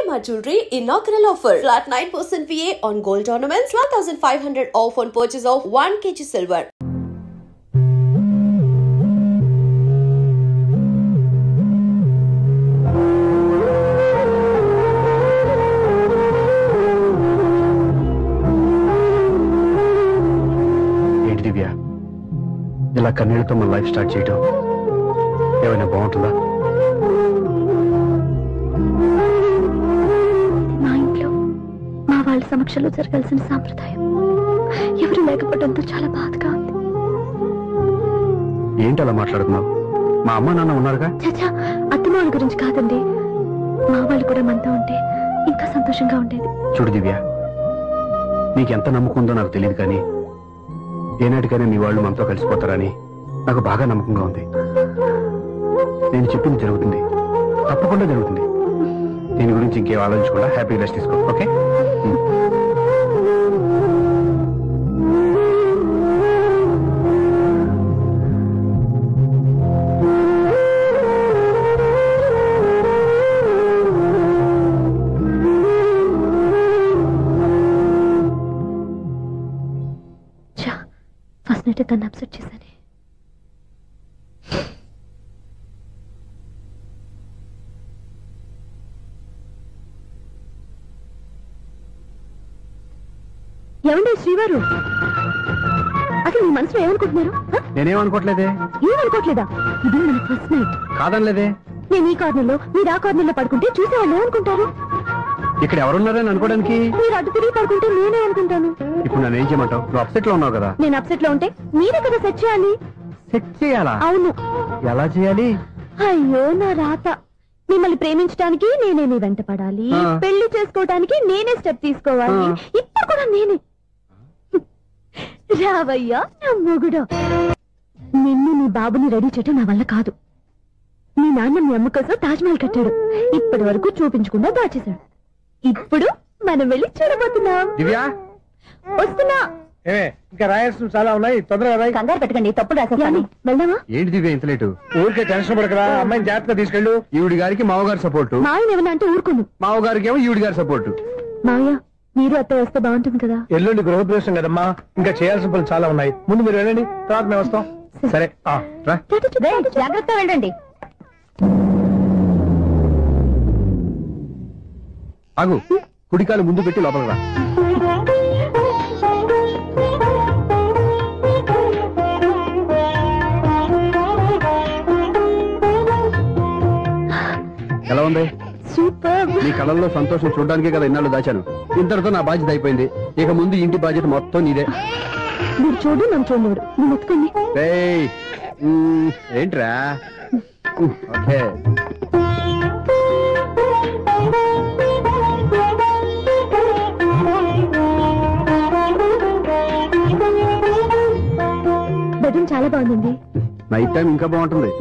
Shalimar Jewelry inaugural offer. Flat 9% VA on gold ornaments, 12,500 off on purchase of 1 kg silver. ఏంటి దివ్య, ఇలా కన్నీళ్లతో మన life start చేయడం ఏమైనా బాగుంటుందా? మా ఇంట్లో మా వాళ్ళ సమక్షంలో జరగాల్సిన సాంప్రదాయం ఎవరు లేకపోవడంతో చాలా బాధగా ఉంది. ఏంటి అలా మాట్లాడుతున్నావు? మా అమ్మ నాన్న ఉన్నారుగా. చచ్చా, అత్తమాల గురించి కాదండి, మా వాళ్ళు కూడా మనతో ఉంటే ఇంకా సంతోషంగా ఉండేది. చూడు దివ్య, నీకెంత నమ్మకం ఉందో నాకు తెలియదు, కానీ ఏనాటికైనా నీ వాళ్ళు మనతో కలిసిపోతారని నాకు బాగా నమ్మకంగా ఉంది. నేను చెప్పింది జరుగుతుంది, తప్పకుండా జరుగుతుంది. దీని గురించి ఇంకేం ఆలోచించకుండా హ్యాపీగా రెస్ట్ తీసుకో, ఓకే? ఫస్ట్ నైట్ తను అప్సెట్ చేశాను. ఏమండి శ్రీవారు, అసలు మీ మనసులో ఏమనుకుంటున్నారు? నేనేమనుకోవట్లేదే. ఏమనుకోవట్లేదా? ఇది మన ఫస్ట్ నైట్. కాదనలేదే. నేను ఈ కార్నర్లో మీరు ఆ కార్నర్లో పడుకుంటే చూసేవాళ్ళు ఏమనుకుంటారు? ఇక్కడ ఎవరున్నారని అనుకోవడానికి మీరు అటు తిరిగి పడుకుంటే నేనే అనుకుంటాను. ఇప్పుడు నన్ను ఏం చేయమంటావు? నువ్వు అప్సెట్ లో ఉన్నావు కదా. నేను అప్సెట్ లో ఉంటే మీరే కదా సెట్ చేయాలి. సెట్ చేయాలా? అవును. ఎలా చేయాలి? అయ్యో నా రాత. మిమ్మల్ని ప్రేమించడానికి నేనే మీ వెంట పడాలి, పెళ్లి చేసుకోవడానికి నేనే స్టెప్ తీసుకోవాలి. ఇప్పుడు కూడా నేనే. రావయ్యా నా మొగుడు. నిన్ను నీ బాబుని రెడీ చేయటం నా వల్ల కాదు. మీ నాన్న మీ అమ్మ కోసం తాజ్మహల్ కట్టాడు, ఇప్పటి వరకు చూపించకుండా దాచేశాడు. ఇప్పుడు మనం వెళ్ళి చూడబోతున్నాం. వస్తున్నా. ఇంకా రాయాల్సిన చాలా ఉన్నాయి, తొందరగా రాయి. కంగారు పెట్టకండి, తప్పు రాసేస్తాను. వెళ్దామా? ఏంటి దివ్య ఇంత లేటు? ఊరికే టెన్షన్ పడకరా, అమ్మాయిని జాగ్రత్తగా తీసుకెళ్ళు. ఈవిడి గారికి మావగారు సపోర్టు, మాయన ఏమన్నా అంటే ఊరుకోను. మావగారికి ఏమో ఈవిడి గారి సపోర్టు. మావయ్య మీరు అత్త వస్తే బాగుంటుంది కదా. ఎల్లుండి గృహప్రవేశం కదమ్మా, ఇంకా చేయాల్సిన పనులు చాలా ఉన్నాయి. ముందు మీరు వెళ్ళండి, తర్వాత మేము వస్తాం. సరే జాగ్రత్తగా వెళ్ళండి. ఆగు, కుడికాలు ముందు పెట్టి లోపలికి రా. ఎలా ఉంది? సూపర్. నీ కళ్ళల్లో సంతోషం చూడడానికే కదా ఇన్నాళ్ళు దాచాను. ఇంతటితో నా బాధ్యత అయిపోయింది. ఇక ముందు ఇంటి బాధ్యత మొత్తం నీదే. మీరు చూడు, నన్ను చూడలేడు. నువ్వు ఎత్తుకోండి. ఏంట్రా? ఓకే. బెడ్రూమ్ చాలా బాగుందండి. నైట్ టైం ఇంకా బాగుంటుంది.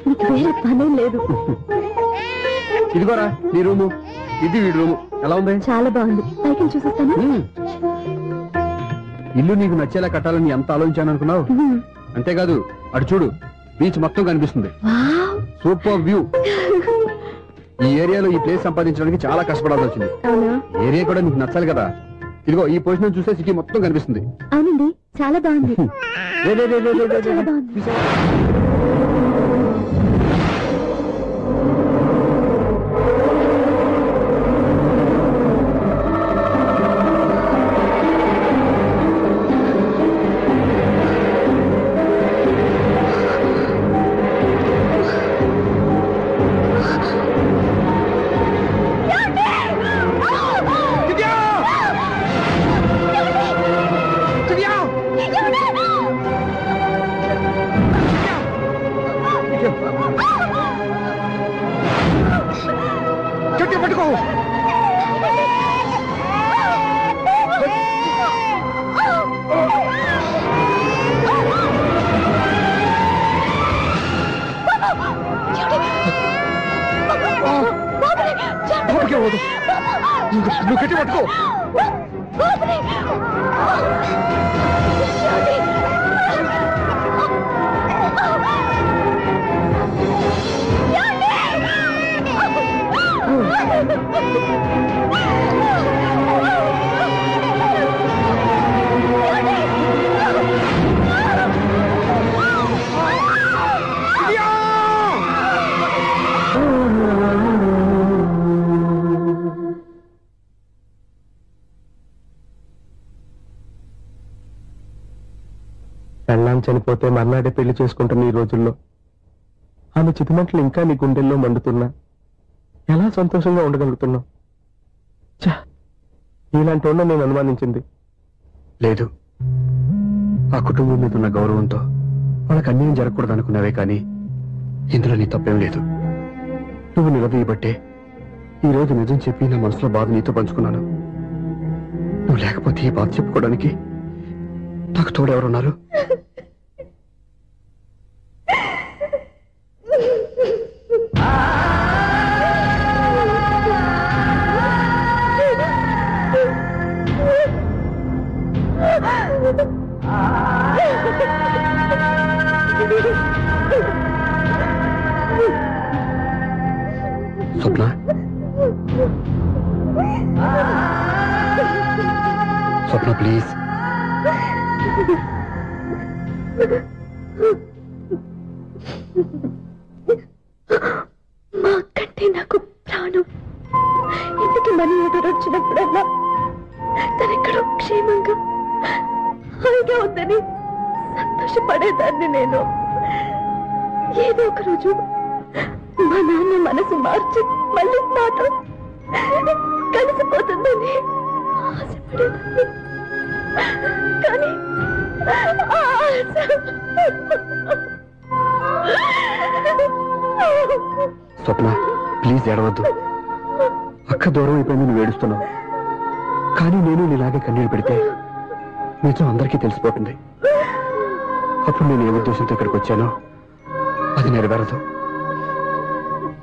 నీకు వేరే పనే లేదు. ఇదిగోరా నీ రూము, ఇది వీడి రూము. ఎలా ఉంది? చాలా బాగుంది. పైకి చూసేస్తాను. ఇల్లు నీకు నచ్చేలా కట్టాలని ఎంత ఆలోచించాను అనుకున్నావు? అంతేకాదు, అటు చూడు, బీచ్ మొత్తం కనిపిస్తుంది. Super view. ఈ ఏరియాలో ఈ ప్లేస్ సంపాదించడానికి చాలా కష్టపడాల్సి వచ్చింది. ఏరియా కూడా నీకు నచ్చాలి కదా. ఇదిగో ఈ పొజిషన్ చూస్తే సిటీ మొత్తం కనిపిస్తుంది. అవునండి, చాలా బాగుంది. చాలా బాగుంది. నువ్వు గట్టి పట్టుకో. పెళ్ళాం చనిపోతే మర్నాడే పెళ్లి చేసుకుంటున్న ఈ రోజుల్లో ఆమె చితిమంటలు ఇంకా నీ గుండెల్లో మండుతున్నా ఎలా సంతోషంగా ఉండగలుగుతున్నావు? ఇలాంటి వాడిని నేను అనుమానించింది లేదు. ఆ కుటుంబం మీద ఉన్న గౌరవంతో వాళ్ళకి అన్యాయం జరగకూడదు అనుకున్నావే కానీ ఇందులో నీ తప్పేం లేదు. నువ్వు నిలదీయబట్టే ఈ రోజు నిజం చెప్పి నా మనసులో బాధ నీతో పంచుకున్నాను. నువ్వు లేకపోతే ఈ బాధ చెప్పుకోవడానికి నాకు తోడెవరున్నారు? స్వప్న, స్వప్న ప్లీజ్. మా కంటే నాకు ప్రాణం. ఇంటికి మనీ ఆర్డర్ వచ్చినప్పుడల్లా తనెక్కడో క్షేమంగా హాయిగా ఉందని సంతోషపడేదాన్ని నేను. ఏదో ఒక రోజు మా నాన్న మనసు మార్చి మళ్ళీ నాతో కలిసిపోతుందని ఆశపడేదాన్ని. కానీ స్వప్న ప్లీజ్ ఏడవద్దు. అక్క దూరం అయిపోయింది, నువ్వు ఏడుస్తున్నావు. కానీ నేను నీలాగే కన్నీళ్ళు పెడితే నిజం అందరికీ తెలిసిపోతుంది. అప్పుడు నేను ఏ ఉద్దేశంతో ఇక్కడికి వచ్చానో అది నెరవేరదు.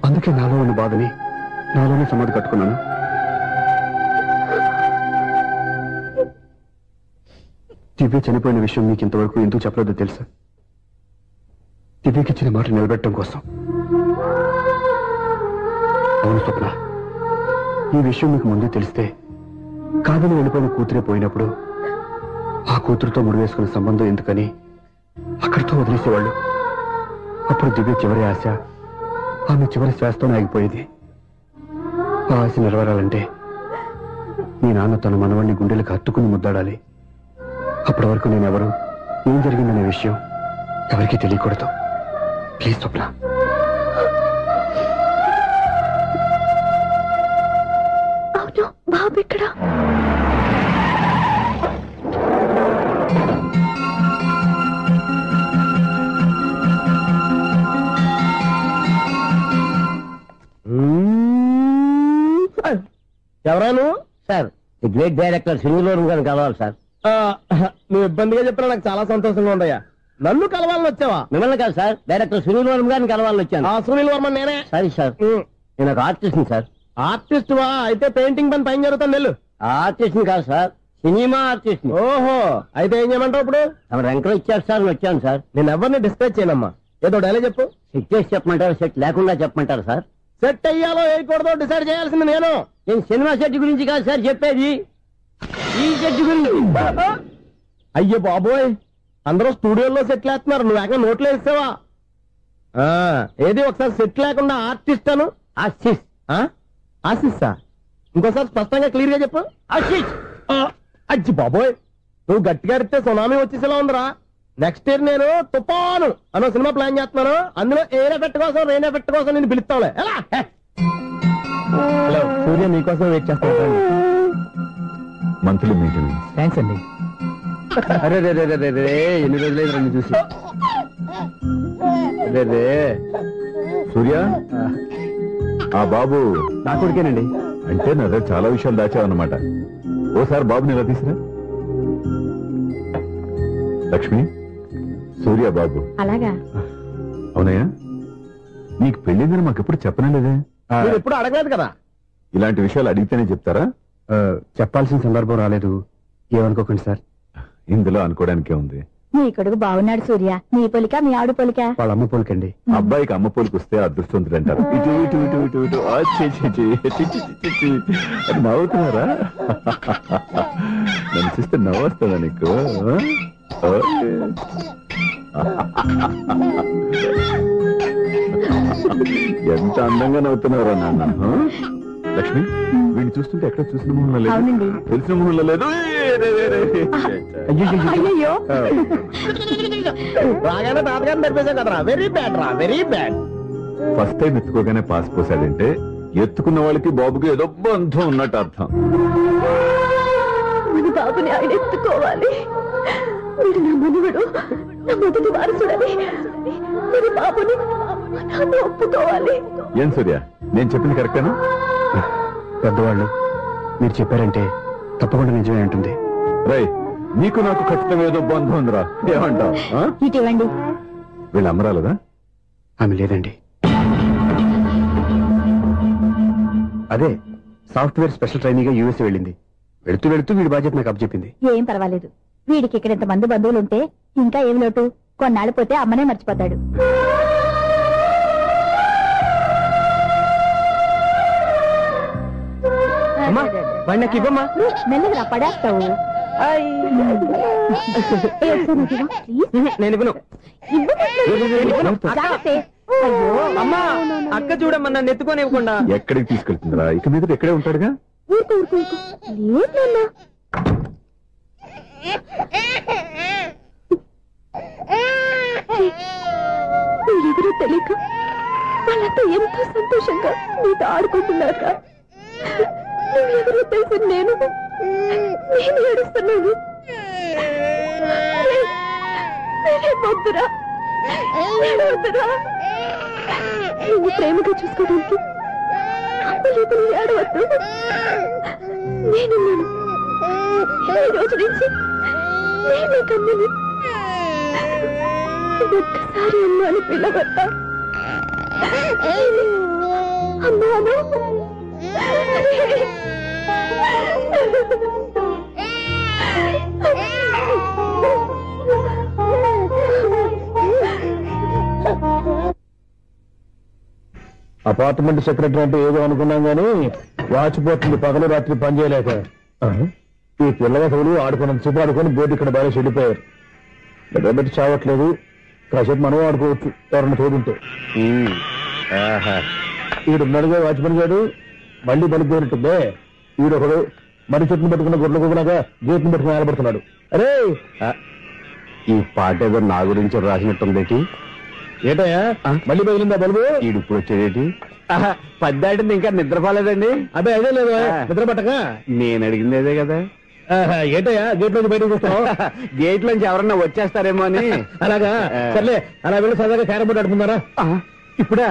అందుకే నాలో ఉన్న బాధని నాలోనే సమాధి కట్టుకున్నాను. దివ్య చనిపోయిన విషయం నీకు ఇంతవరకు ఎందుకు చెప్పలేదో తెలుసా? దివ్యకిచ్చిన మాట నిలబెట్టడం కోసం. అవును స్వప్న, ఈ విషయం మీకు ముందే తెలిస్తే కాదని వెళ్ళిపోయిన కూతురే పోయినప్పుడు ఆ కూతురుతో ముడివేసుకున్న సంబంధం ఎందుకని అక్కడితో వదిలేసేవాళ్ళు. అప్పుడు దివ్య చివరి ఆశ ఆమె చివరి శ్వాసతోనే ఆగిపోయేది. ఆ ఆశ నెరవేరాలంటే మీ నాన్న తన మనవాడిని గుండెలకు హత్తుకుని ముద్దాడాలి. అప్పటి వరకు నేనెవరు, ఏం జరిగిందనే విషయం ఎవరికీ తెలియకూడదు. ప్లీజ్ స్వప్న. అవును బాబు ఇక్కడ. ఎవరాను? Sir the great director Srinivasam గారిని కలవాలి సార్. నువ్వు ఇబ్బందిగా చెప్పినా నాకు చాలా సంతోషంగా ఉందయ్యా. నన్ను కలవాలని వచ్చావా? మిమ్మల్ని కాదు సార్, డైరెక్టర్ శ్రీనివాసం గారిని కలవాలని వచ్చాను. సునీల్ వర్మ నేనే. సరే సార్, నేను ఒక ఆర్టిస్ట్ని సార్. ఆర్టిస్ట్ వా? అయితే పెయింటింగ్ పని పైన జరుగుతాను వెళ్ళు. ఆర్టిస్ట్ని కాదు సార్, సినిమా ఆర్టిస్ట్ని. ఓహో, అయితే ఏం చేయమంటావు ఇప్పుడు? తమ రంకలు ఇచ్చారు సార్, వచ్చాను సార్. నేను ఎవరిని డిస్కస్ చేయనమ్మా. ఏదో డైలాగ్ చెప్పు. సెట్ చేసి చెప్పమంటారు, సెట్ లేకుండా చెప్పమంటారు సార్? సెట్ అయ్యాలో వేయకూడదో డిసైడ్ చేయాల్సింది నేను. నేను సినిమా సెట్ గురించి కాదు సార్ చెప్పేది, ఈ సెట్ గురించి. అయ్యో బాబోయ్, అందరూ స్టూడియోలో సెట్ వేస్తున్నారు, నువ్వు ఏకంగా నోట్లో వేస్తావా? ఏది ఒకసారి సెట్ లేకుండా ఆర్టిస్ట్ అను. ఆర్టిస్ట్. ఆశిస్తా? ఇంకోసారి స్పష్టంగా క్లియర్ గా చెప్పు. ఆర్టిస్ట్. అజ్జి బాబోయ్, నువ్వు గట్టిగా అడితే సునామీ వచ్చేసేలా ఉందిరా. నెక్స్ట్ ఇయర్ నేను తుఫాను అన్న సినిమా ప్లాన్ చేస్తున్నాను. అందులో ఎయిర్ ఎఫెక్ట్ కోసం, రెయిన్ ఎఫెక్ట్ కోసం నేను పిలుస్తావులే. ఎలా? హలో సూర్య, నీకోసం వెయిట్ చేస్తాను. Monthly meeting. థ్యాంక్స్ అండి. అరే రే రే రే రే, ఎన్ని రోజులైంది రండి చూసి. అరే రే సూర్య, ఆ బాబు నా కొడుకేనండి. అంటే నా దగ్గర చాలా విషయాలు దాచావన్నమాట. ఓసారి బాబుని ఇలా తీసురా. లక్ష్మి, సూర్య బాబు. అలాగా? అవునయ్యా, నీకు పెళ్ళిందని మాకెప్పుడు చెప్పనలేదే. నువ్వు ఎప్పుడు అడగలేదు కదా. ఇలాంటి విషయాలు అడిగితేనే చెప్తారా? చెప్పాల్సిన సందర్భం రాలేదు, ఏమనుకోకండి సార్. ఇందులో అనుకోవడానికే ఉంది. నీ కొడుకు బాగున్నాడు సూర్య. నీ పోలిక మీ ఆవిడ పోలిక. వాళ్ళ అమ్మ పోలికండి. అబ్బాయికి అమ్మ పోలికి వస్తే అదృష్టవంతుడు అంటారు. ఇటు ఇటు ఇటు ఇటు ఇటు నవ్వుతున్నారా? నన్ను చూస్తే నవ్వు వస్తుందా నీకు? ఎంత అందంగా నవ్వుతున్నారా నాన్న. లక్ష్మి, వీడిని చూస్తుంటే ఎక్కడ చూసిన మొహంలో లేదు, తెలిసిన మొహంలో లేదు. అయ్యో రాగానే తాతగారిని తెరిపేశాం కదరా. వెరీ బ్యాడ్ రా, వెరీ బ్యాడ్. ఫస్ట్ టైం ఎత్తుకోగానే పాస్ పోసాడంటే ఎత్తుకున్న వాళ్ళకి బాబుకి ఏదో బంధం ఉన్నట్టు అర్థం. మన బాబుని ఆయన ఎత్తుకోవాలి. వీడు నా మనువడు, నా మొదటి వారసుడని మన బాబుని ఒప్పుకోవాలి. ఏం సూర్య, నేను చెప్పింది కరెక్టేనా? పెద్దవాళ్ళు మీరు చెప్పారంటే తప్పకుండా నిజమే ఉంటుంది. రై, నీకు నాకు ఖచ్చితంగా ఏదో బంధం ఉందిరా, ఏమంటావు? ఇటువంటి వీళ్ళు అమ్మరాలదా? ఆమె లేదండి. అదే సాఫ్ట్వేర్ స్పెషల్ ట్రైనింగ్ గా యూఎస్ వెళ్ళింది. వెళుతూ వెళుతూ వీడి బాధ్యత నాకు అప్పచెప్పింది. ఏం పర్వాలేదు. వీడికి ఇక్కడ ఇంతమంది బంధువులుంటే ఇంకా ఏం లోటు. కొన్నాళ్ళు పోతే అమ్మనే మర్చిపోతాడు. మెల్లగా పడేస్తావు. నేను ఇవ్వను. అమ్మా, అక్క చూడమ్మా, నన్ను ఎత్తుకొని ఇవ్వకుండా. ఎక్కడికి తీసుకెళ్తుందిరా? ఇక మీద ఎక్కడే ఉంటాడుగా. ఎవరో తెలియక వాళ్ళంతా ఎంతో సంతోషంగా నీతో ఆడుకుంటున్నారా? నువ్వెవరో తెలిసి నేను ఏడుస్తున్నాను. వద్దురా, వద్దురా. నువ్వు ప్రేమగా చూసుకోవడానికి ఏడవద్దు. నేనున్నాను. ఈ రోజు నుంచి నేనే కమ్మని. ఒక్కసారి అమ్మాని పిల్లవద్దా? అమ్మాను అపార్ట్మెంట్ సెక్రటరీ అంటే ఏదో అనుకున్నాం గానీ వాచిపోతుంది పగలు రాత్రి పని చేయలేక. ఈ పిల్లగతులు ఆడుకున్నంత సేపు ఆడుకొని బోర్డు ఇక్కడ బాగా చెడిపోయారు. నిద్రబెట్టి చావట్లేదు. కాసేపు మనం ఆడుకోవచ్చు ఎవరన్నా తోడుంటే. ఈడున్నాడుగా వాచ్మెన్ గారు, మళ్ళీ బలిపోయినట్టుందే. ఈడొకడు మరి చెట్టును పట్టుకున్న గొడ్ల కుక్కలాగా గేట్ని పట్టుకుని ఆడబడుతున్నాడు. అరే, ఈ పాట ఏదో నా గురించి రాసినట్టుందేటి. ఏటయ్యా మళ్ళీ బదిలిందా బలుబు? ఈడు ఇప్పుడు వచ్చేదేటి? పద్దాటింది ఇంకా నిద్రపోలేదండి. అదే అదే లేదు నిద్ర పట్టక. నేను అడిగింది అదే కదా. ఏటయ్యా గేట్ లోంచి బయటకు వస్తావు? గేట్ లోంచి ఎవరన్నా వచ్చేస్తారేమో అని. అలాగా, సర్లే అలా వెళ్ళి సరదాగా క్యారం బోర్డు ఆడుకున్నారా? ఇప్పుడా?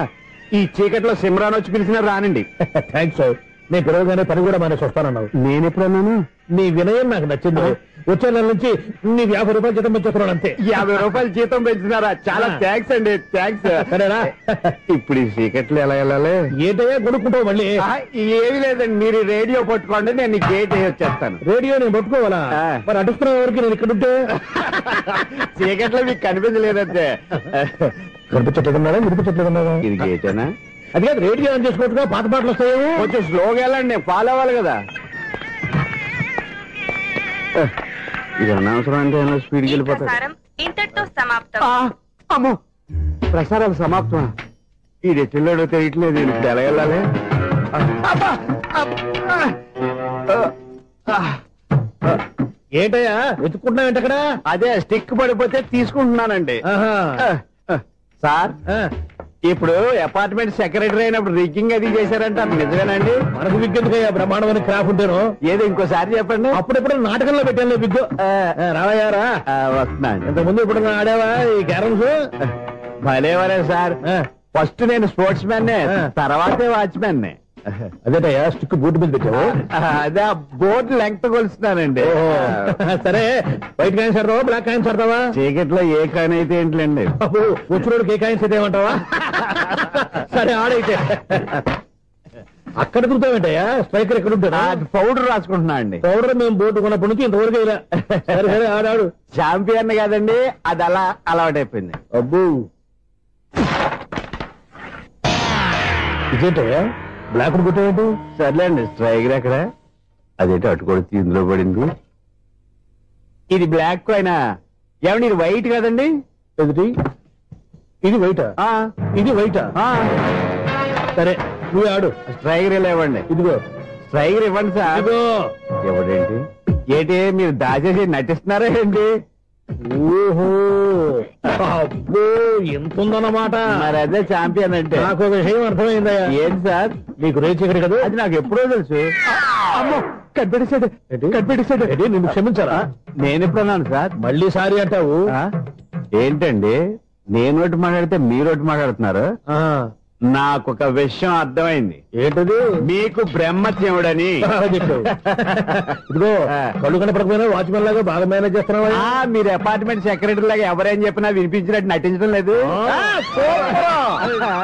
ఈ చీకట్లో సిమ్రాన్ వచ్చి పిలిచినా రానండి. థ్యాంక్స్. నేను పిలవగానే పని కూడా మానేసి వస్తానన్నావు. నేను ఎప్పుడన్నాను? నీ వినయం నాకు నచ్చింది. వచ్చే నెల నుంచి నీకు 50 రూపాయలు జీతం పెంచుతున్నాడు అంతే. 50 రూపాయలు జీతం పెంచినారా? చాలా థ్యాంక్స్ అండి, థ్యాంక్స్. సరేనా? ఇప్పుడు ఈ చీకట్లు ఎలా వెళ్ళాలి? ఏంటయ్యా కొనుక్కుంటావు మళ్ళీ? ఏమి లేదండి, మీరు రేడియో పట్టుకోండి, నేను గేట్ వచ్చేస్తాను. రేడియో నేను పట్టుకోవాలా? మరి అడుస్తున్న ఎవరికి నేను ఇక్కడ ఉంటే? చీకట్లో మీకు కనిపించలేదంటే. కనిపించట్లేదన్నారా వినిపించట్లేదన్నారా? ఇది గేటేనా? అది కాదు, రేడియో ఆన్ చేసుకోవచ్చుగా, పాత పాటలు వస్తాయేమో. కొంచెం స్లోగా వెళ్ళండి, నేను ఫాలో అవ్వాలి కదా. ఇది అనవసరం అంటే స్పీడ్కి వెళ్ళిపోతాడు. ఇంతటితో సమాప్తం. అమ్మో, ప్రసారాలు సమాప్తమా? ఈ రెచ్చిల్లోడో తెలియట్లేదు, ఇప్పుడు ఎలా వెళ్ళాలి? ఏంటయ్యా వెతుక్కుంటున్నావు ఏంటక్కడ? అదే స్టిక్ పడిపోతే తీసుకుంటున్నానండి. సార్, ఇప్పుడు అపార్ట్మెంట్ సెక్రటరీ అయినప్పుడు రిగ్గింగ్ అది చేశారంట, నిజమేనండి? మనకు విగ్గెందుకయ్యా బ్రహ్మాండమైన క్రాఫ్ ఉంటాను. ఏదో ఇంకోసారి చెప్పండి. అప్పుడెప్పుడు నాటకంలో పెట్టాను విగ్గు. రావయ్యారా? వస్తున్నాను. ఇంతకుముందు ఇప్పుడు ఆడావా ఈ క్యారమ్స్? భలేవరే సార్. ఫస్ట్ నేను స్పోర్ట్స్ మ్యాన్, తర్వాతే వాచ్మెన్. అదేటయ్యా స్టిక్ బూట్ మీద పెట్టావు? అదే బోర్డు లెంగ్త్ కొలుస్తున్నానండి. సరే, వైట్ కాయిన్స్ ఆడతావా బ్లాక్ కాయిన్స్ ఆడతావా? చీకట్లో ఏ కాయిన్ అయితే ఏంటండి? వచ్చినోడికి ఏ కాయిన్స్ అయితే ఏమంటావా? సరే ఆడైతే. అక్కడ తిరుగుతావేంటయ్యా? స్ట్రైకర్ ఎక్కడ ఉంటాడా? పౌడర్ రాసుకుంటున్నా అండి. పౌడర్ మేము బోర్డు కొన్నప్పటి నుంచి ఇంతవరకు ఇలా. సరే సరే ఆడాడు. ఛాంపియన్ కాదండి, అది అలా అలవాటైపోయింది. అబ్బు ఇదేంటయ్యా బ్లాక్ కొట్టాడు? సర్లే అండి, స్ట్రైకర్ ఎక్కడ? అదేంటి అటుకొడితే ఇందులో పడింది. ఇది బ్లాక్ అయినా ఏమండి, ఇది వైట్ కదండి? ఎదుటి ఇది వైటా? ఇది వైటా? సరే నువ్వే ఆడు. స్ట్రైకర్ ఇలా ఇవ్వండి. ఇదిగో స్ట్రైకర్ ఇవ్వండి సార్. ఇదిగో. ఎవడేంటి ఏంటి మీరు దాచేసి నటిస్తున్నారా ఏంటి? ఓహో అబ్బో ఎంత ఉందన్నమాట. మరి అదే ఛాంపియన్ అంటే. నాకు ఒక విషయం అర్థమైందయ్యా. ఏంటి సార్? నీకు రేచి ఇక్కడ కదా? అది నాకు ఎప్పుడో తెలుసు. అమ్మో కనిపెట్టేశాడు, కనిపెట్టేశాడు. నిన్ను క్షమించారా? నేను ఎప్పుడన్నాను సార్? మళ్ళీ సారీ అంటావు? ఏంటండి నేను ఒకటి మాట్లాడితే మీరు ఒకటి మాట్లాడుతున్నారు? నాకు ఒక విషయం అర్థమైంది. ఏంటది? మీకు బ్రహ్మత్యముడని చెప్పావు. ఇదిగో కళ్ళు కనపడకపోయినా వాచ్మెన్ లాగా బాగా మేనేజ్ చేస్తున్నావా? మీరు అపార్ట్మెంట్ సెక్రటరీ లాగా ఎవరేం చెప్పినా వినిపించినట్టు నటించడం లేదు.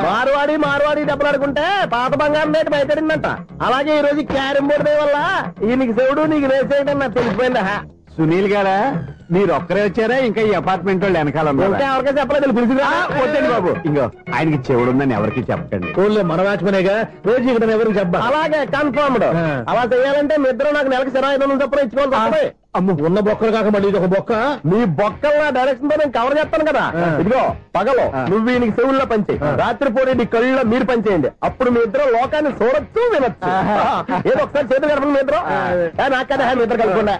మార్వాడి దెబ్బలాడుకుంటే పాత బంగారం రేటు బయటడిందంట. అలాగే ఈ రోజు క్యారం బోర్డు వల్ల ఈయనకి శివుడు నీకు రేసేయడం నాకు తెలిసిపోయిందా? సునీల్ గారా, మీరు ఒక్కరే వచ్చారా? ఇంకా ఈ అపార్ట్మెంట్ వాళ్ళు వెనకాల ఎవరికీ చెప్పలేదు. వద్దండి బాబు, ఇంకో ఆయనకి చెవుడు ఉందని ఎవరికి చెప్పండి. ఊళ్ళో మన వాచ్మనేగా, రోజు ఇక్కడ ఎవరికి చెప్పా. అలాగే కన్ఫర్మ్డ్. అలా చేయాలంటే మీ ఇద్దరు నాకు నెలకు 25,000 చొప్పున ఇచ్చుకోవాలి. అమ్మ ఉన్న బొక్కలు కాక మళ్ళీ ఇది ఒక బొక్క. మీ బొక్కల డైరెక్షన్ తో నేను కవర్ చేస్తాను కదా. ఇదిగో పగలో నువ్వు ఈయనకి చెవుల్లో పనిచేయి, రాత్రి పూట నీ కళ్ళలో మీరు పనిచేయండి. అప్పుడు మీ ఇద్దరు లోకాన్ని చూడొచ్చు వినొచ్చు. ఏదో ఒకసారి చేతులు కలపండి మీ ఇద్దరు. నాకు కదా మీ ఇద్దరు కలుపుకుండా.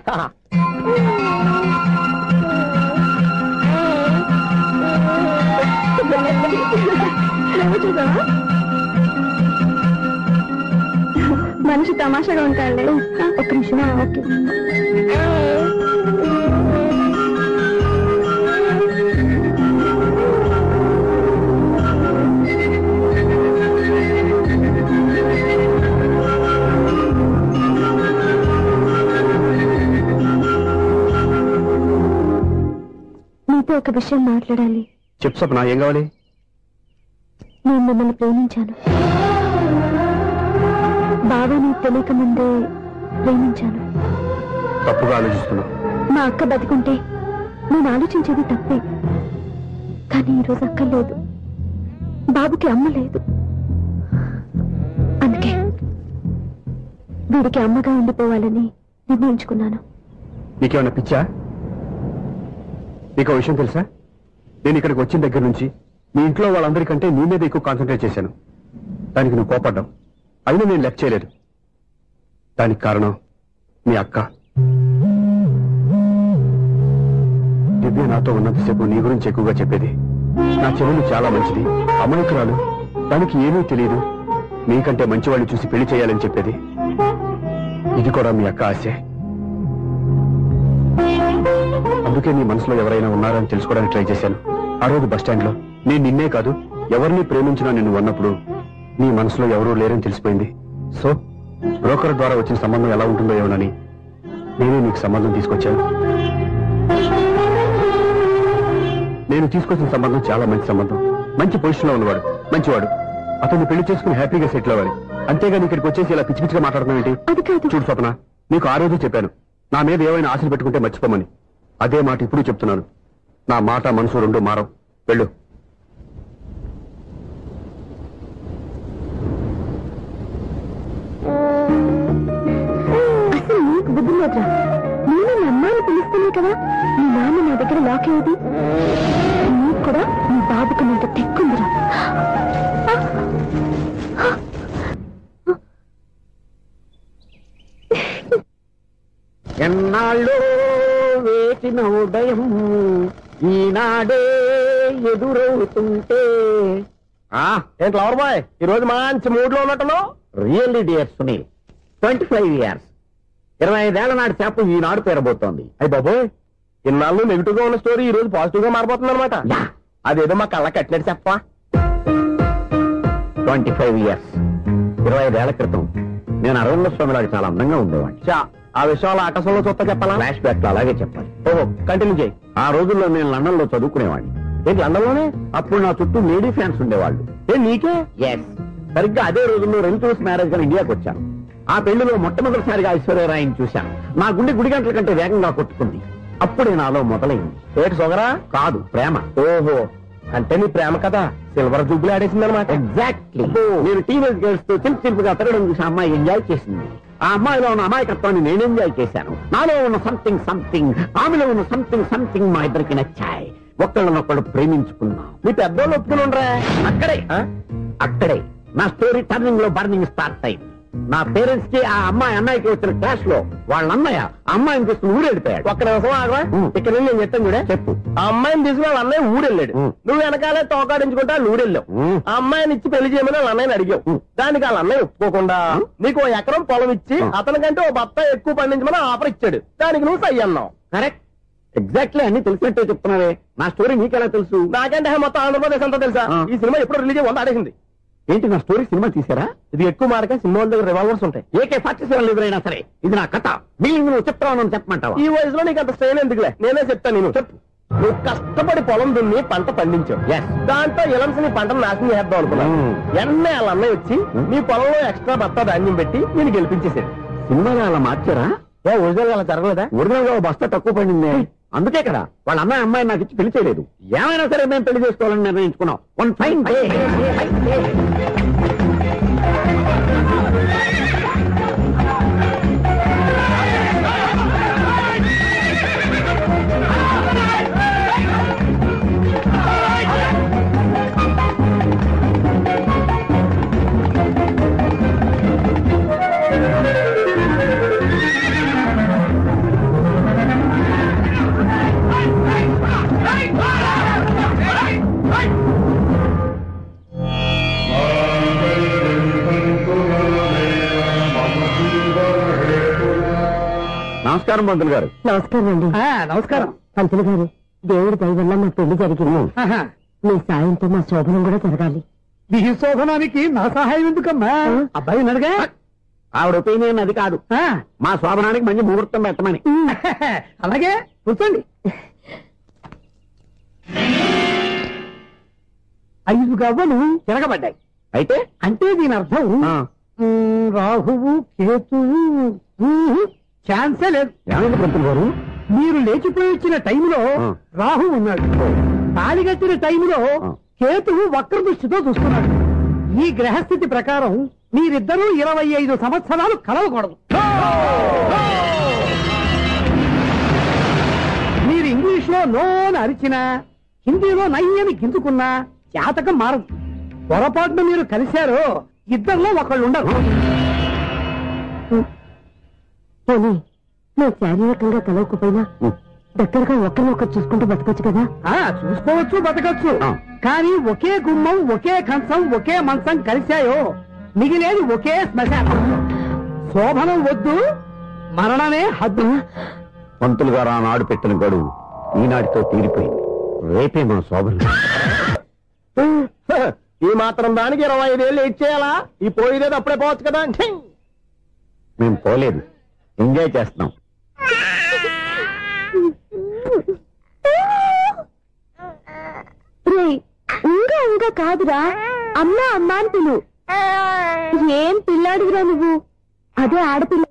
మనిషి తమాషాగా ఉంటాడు. ఒక్క నిమిషం. ఓకే నీతో ఒక విషయం మాట్లాడాలి. చెప్పు సప్న, ఏం కావాలి? నేను మిమ్మల్ని ప్రేమించాను. బాగా నీకు తెలియక ముందే ప్రేమించాను. తప్పుగా ఆలోచిస్తున్నా. మా అక్క బతికుంటే నేను ఆలోచించేది తప్పే. కానీ ఈరోజు అక్క లేదు, బాబుకి అమ్మ లేదు. అందుకే వీడికి అమ్మగా ఉండిపోవాలని నిర్ణయించుకున్నాను. నీకేమన్నా పిచ్చా? నీకు విషయం తెలుసా? నేను ఇక్కడికి వచ్చిన దగ్గర నుంచి మీ ఇంట్లో వాళ్ళందరికంటే నీ మీద ఎక్కువ కాన్సన్ట్రేట్ చేశాను. దానికి నువ్వు కోపడ్డావు, అయినా నేను లెక్క చేయలేదు. దానికి కారణం మీ అక్క. దివ్య నాతో ఉన్నంతసేపు నీ గురించి ఎక్కువగా చెప్పేది. నా చెల్లెలు చాలా మంచిది, అమాయకురాలు, దానికి ఏమీ తెలియదు, నీకంటే మంచివాడిని చూసి పెళ్లి చేయాలని చెప్పేది. ఇది కూడా మీ అక్క ఆశే. అందుకే నీ మనసులో ఎవరైనా ఉన్నారని తెలుసుకోవడానికి ట్రై చేశాను. ఆ రోజు బస్టాండ్ లో నేను నిన్నే కాదు ఎవరిని ప్రేమించినా నిన్ను అన్నప్పుడు నీ మనసులో ఎవరూ లేరని తెలిసిపోయింది. సో బ్రోకర్ ద్వారా వచ్చిన సంబంధం ఎలా ఉంటుందో ఏమోనని నేనే నీకు సంబంధం తీసుకొచ్చాను. నేను తీసుకొచ్చిన సంబంధం చాలా మంచి సంబంధం. మంచి పొజిషన్ లో ఉన్నవాడు, మంచివాడు. అతన్ని పెళ్లి చేసుకుని హ్యాపీగా సెటిల్ అవ్వాలి. అంతేగాని ఇక్కడికి వచ్చేసి ఇలా పిచ్చి పిచ్చిగా మాట్లాడుతున్నావు ఏంటి? చూడు స్వప్న, నీకు ఆ రోజు చెప్పాను నా మీద ఏమైనా ఆశలు పెట్టుకుంటే మర్చిపోమని. అదే మాట ఇప్పుడు చెప్తున్నాను. నా మాట మనసు రెండు మారవు. వెళ్ళు. అసలు నీకు బుద్ధి లేదురా. నేను మీ అమ్మాయిని పిలుస్తానే కదా మీ నాన్న నా దగ్గర లాక్ అయ్యేది. నీకు కూడా నీ బాబుకు నీంత తెక్కుందిరా. ఎన్నాళ్ళు వేసిన ఉదయం ఈనాడే ఎదురవుతుంటే. ఏంటి లవర్ బాయ్, ఈ రోజు మంచి మూడ్ లో ఉన్నట్టును? రియల్లీ డియర్ సునీల్, 25 years 25 ఏళ్ల నాటి చేప ఈనాడు పేరబోతోంది. అయ్యి బాబోయ్, ఇన్నాళ్ళు నెగిటివ్ గా ఉన్న స్టోరీ ఈ రోజు పాజిటివ్ గా మారిపోతుంది అనమాట. అదేదో మా కళ్ళ కట్టినట్టు చెప్పా. 25 years 25 ఏళ్ల క్రితం నేను అరవింద స్వామి లాంటి చాలా అందంగా ఉండేవాడిని. ఆ విషయాలు ఆకాశంలో చూస్తా చెప్పాలా? ఫ్లాష్ బ్యాక్ లో అలాగే చెప్పాలి. ఓహో, కంటిన్యూ చేయి. ఆ రోజుల్లో నేను లండన్ లో చదువుకునేవాడిని. ఏంటి లండన్ లోనే? అప్పుడు నా చుట్టూ లేడీ ఫ్యాన్స్ ఉండేవాళ్ళు. నీకే? ఎస్, సరిగ్గా అదే రోజుల్లో రిలేటివ్స్ మ్యారేజ్ గా ఇండియాకి వచ్చాను. ఆ పెళ్లిలో మొట్టమొదటిసారిగా ఐశ్వర్యరాయని చూశాను. నా గుండె గుడి గంటల కంటే వేగంగా కొట్టుకుంది. అప్పుడే నాలో మొదలైంది. ఏటి సొగరా? కాదు, ప్రేమ. ఓహో, అంటే నీ ప్రేమ కదా సిల్వర్ జూబ్లీ ఆడేసిందనమాట. ఎగ్జాక్ట్లీ. నేను టీనేజ్ గర్ల్స్ తో చిలుపుగా తిరగడం చూసి అమ్మాయి ఎంజాయ్ చేసింది. ఆ అమ్మాయిలో ఉన్న అమాయకత్వాన్ని నేను ఎంజాయ్ చేశాను. నాలో ఉన్న సంథింగ్ ఆమెలో ఉన్న సంథింగ్ మా ఇద్దరికి నచ్చాయి. ఒక్కళ్ళనొక్కడు ప్రేమించుకున్నాం. మీ పెద్దోళ్ళు ఒప్పుకుని ఉండరా? అక్కడే నా స్టోరీ టర్నింగ్ లో బర్నింగ్ స్టార్ట్ అయింది. నా పేరెంట్స్ కి ఆ అమ్మాయి అన్నయ్యకి వచ్చిన క్లాష్ లో వాళ్ళ అన్నయ్య అమ్మాయిని తీసుకుని ఊరెళ్ళిపోయాడు. ఒక్క నిమిషం ఆగవా? ఇక్కడ నేను చెప్తాను కూడా. చెప్పు. ఆ అమ్మాయిని తీసుకుని వాళ్ళ అన్నయ్య ఊరెళ్ళాడు. నువ్వు వెనకాలే తోకాడించుకుంటా ఊరెళ్ళావు. ఆ అమ్మాయిని ఇచ్చి పెళ్లి చేయమని వాళ్ళ అన్నయ్యని అడిగావు. దానికి వాళ్ళ అన్నయ్య ఒప్పుకోకుండా నీకు 1 ఎకరం పొలం ఇచ్చి అతనికంటే 1 బత్త ఎక్కువ పండించమని ఆఫర్ ఇచ్చాడు. దానికి నువ్వు సై అన్నావు. కరెక్ట్, ఎగ్జాక్ట్లీ అన్ని తెలిసినట్టే చెప్తున్నావే. నా స్టోరీ నీకెలా తెలుసు? నాకంటే మొత్తం ఆంధ్రప్రదేశ్ అంతా తెలుసా? ఈ సినిమా ఎప్పుడు రిలీజ్ 100 ఆడేసింది. ఏంటి, నా స్టోరీ సినిమా తీసారా? ఇది ఎక్కువ మారక సినిమా దగ్గర రివాల్వర్స్ ఉంటాయి. AK-47 ఎదురైనా సరే ఇది నా కథ. మిగిలింది నువ్వు చెప్తావు చెప్పమంటావా? ఈ వయసులో నీకు అంత స్ట్రెయిన్ ఎందుకులే, నేనే చెప్తాను. నేను చెప్పు. నువ్వు కష్టపడి పొలం దున్ని పంట పండించావు. దాంట్లో ఇలంస్ నీ పంటను నాశనం చేద్దాం అనుకున్నావు. ఎన్నే వాళ్ళ అన్నయ్య వచ్చి నీ పొలంలో ఎక్స్ట్రా బత్తా ధాన్యం పెట్టి నేను గెలిపించేసాడు. సినిమాలో అలా మార్చారా? ఒరిజినల్ అలా జరగలేదా? ఒరిజినల్ గా బస్తా తక్కువ పడింది. అందుకే కదా వాళ్ళ అమ్మాయి నాకు ఇచ్చి పెళ్లి చేయలేదు. ఏమైనా సరే మేము పెళ్లి చేసుకోవాలని నిర్ణయించుకున్నాం. One fine day. నమస్కారం పంతులు గారు. నమస్కారం అండి. నమస్కారం పంతులు గారు. దేవుడి దయ వల్ల మా పెళ్లి జరిగింది. మీ సాయంతో మా శోభనం కూడా జరగాలి. నీ శోభనానికి నా సహాయం ఎందుకమ్మా? అబ్బాయి నడగా. ఆవిడ ఒపీనియన్ అది కాదు. మా శోభనానికి మంచి ముహూర్తం పెట్టమని. అలాగే కూర్చోండి. 5 గవ్వలు తిరగబడ్డాయి. అయితే అంటే దీని అర్థం రాహువు కేతువు ఛాన్సే లేదు. ఏమైంది పంతులు గారు? మీరు లేచిపోయి వచ్చిన టైంలో రాహు ఉన్నాడు. తాళిగట్టిన టైంలో కేతువు వక్ర దృష్టితో చూస్తున్నాడు. ఈ గ్రహస్థితి ప్రకారం మీరిద్దరూ 25 సంవత్సరాలు కలవకూడదు. మీరు ఇంగ్లీష్ లో నోని అరిచినా, హిందీలో నయ్యని గింజుకున్నా జాతకం మారదు. పొరపాటున మీరు కలిశారో ఇద్దరిలో ఒకళ్ళు ఉండరు. నువ్వు శారీరకంగా కలవకపోయినా దగ్గరగా ఒకరినొకరు చూసుకుంటూ బతకొచ్చు కదా. చూసుకోవచ్చు, బతకచ్చు. కానీ ఒకే గుమ్మం, ఒకే కంచం, ఒకే మంచం కలిశాయో మిగిలేది ఒకే శ్మశానం. శోభనం వద్దు, మరణమే హద్దు. పంతులు గారు ఆనాడు పెట్టిన గడువు ఈనాటితో తీరిపోయింది. రేపే మన శోభనం. ఈ మాత్రం దానికి 25 ఏళ్ళు ఇచ్చేయాలా? ఈ పోయేది అప్పుడే పోవచ్చు కదా. మేము పోలేదు, ఎంజాయ్ చేస్తున్నాం. ఇంకా కాదురా, అమ్మ అమ్మ అని పిలు. ఏం పిల్లాడివిరా నువ్వు? అదే ఆడపిల్ల.